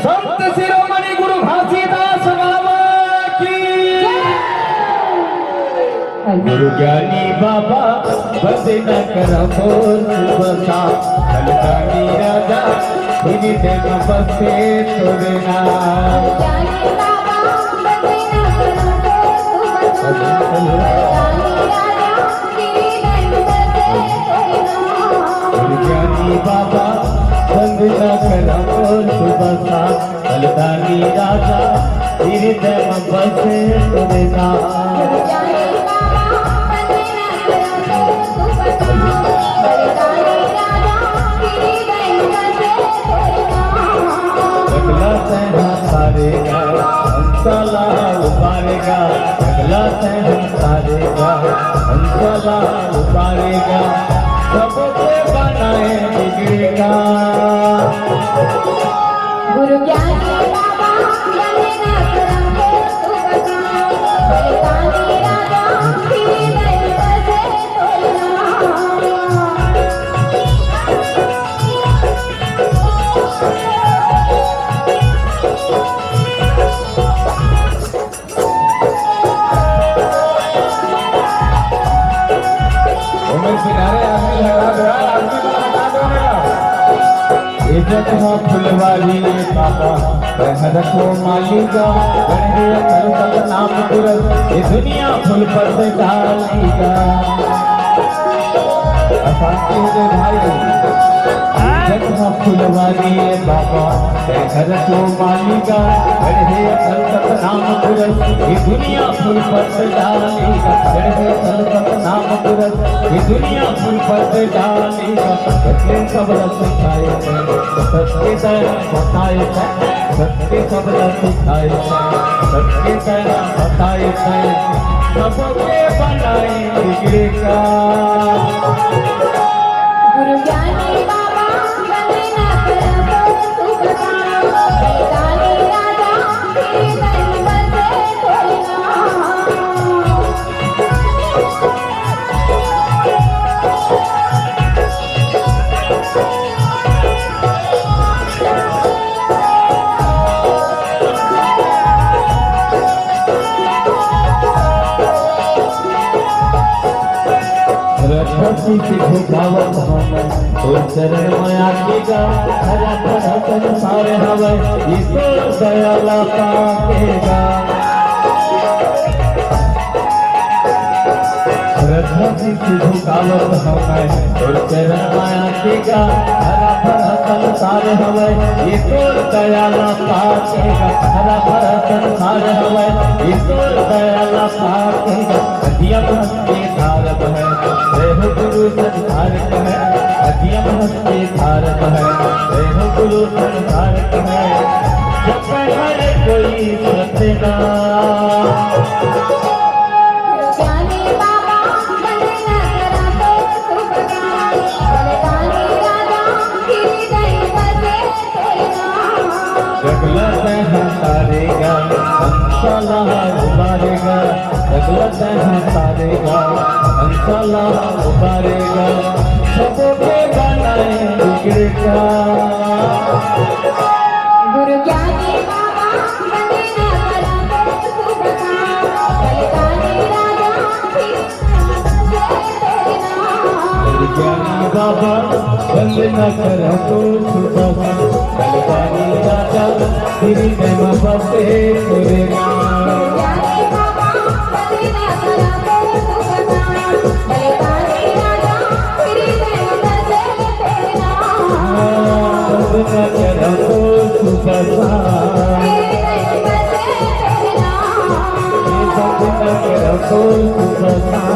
संत शिरोमणि गुरु घासीदास बाबा की गुरु ज्ञानी बाबा बंदे न करबो सुबसा कलकानी राजा इनी ते न बसे तोरे नाम ज्ञानी बाबा बंदे न करबो सुबसा ज्ञानी बाबा बंद न करबो सुबसा कलकानी राजा इनी ते न बसे तोरे नाम सारेगा हंसला उबारेगा अगला सहन सारेगा हंसला उबारेगा सबके बनाए बिगड़ेगा गुरु ज्ञानी बाबा बंदे न करबो सुबसा कलकानी राजा इनी ते न बसे तोरे नाम इज्जत हो फुलवारी बाबा रहर को मालिका गणेश कल नाम तुरंत ये दुनिया फुल पर से डालेगा अशांति हो भाई इज्जत हो फुलवारी बाबा रहर को मालिका गणेश कल नाम तुरंत ये दुनिया फुल पर से डालेगा गणेश कल नाम तुरंत ये दुनिया फुल पर से डालेगा सब रखाए सत्य तरह बताए सत्य सब सिखाए सत्य तरह बताए सबके बनाए बिगड़ेगा गुरु ज्ञानी बाबा बंदे न करबो सुबसा कलकानी राजा इनी ते न बसे तोरे नाम रखती से झुकावत हमें तो चरण में आकेगा हरा भरा सारे हवे ये तो दयाला पाकेगा रखती से झुकावत हमें तो चरण में आकेगा हरा भरा सारे हवे ये तो दयाला पाकेगा हरा भरा सारे हवे ये तो दयाला पाकेगा अध्यम हस्ते धारक है रेहु गुरु संधारक है अध्यम हस्ते धारक है रेहु गुरु संधारक है जब हरे कोई सतना ज्ञानी बाबा बंदे न करबो सुबसा कलकानी राजा इनी ते न बसे तोरे नाम जगला सहन सारेगा हंसला उबारेगा जगला सहन सारेगा हंसला उबारेगा सबके बनाए बिगड़ेगा गुरु ज्ञानी बाबा बंदे न करबो सुबसा कलकानी राजा इनी ते न बसे तोरे नाम ज्ञानी बाबा बंद न करबो सुबसा कलकानी राजा इनी ते न बसे तोरे नाम ज्ञानी बाबा बंदे न करबो सुबसा कलकानी राजा इनी ते न बसे तोरे नाम बंद न करबो सुबसा इनी ते न बसे तोरे नाम बंद न करबो सुबसा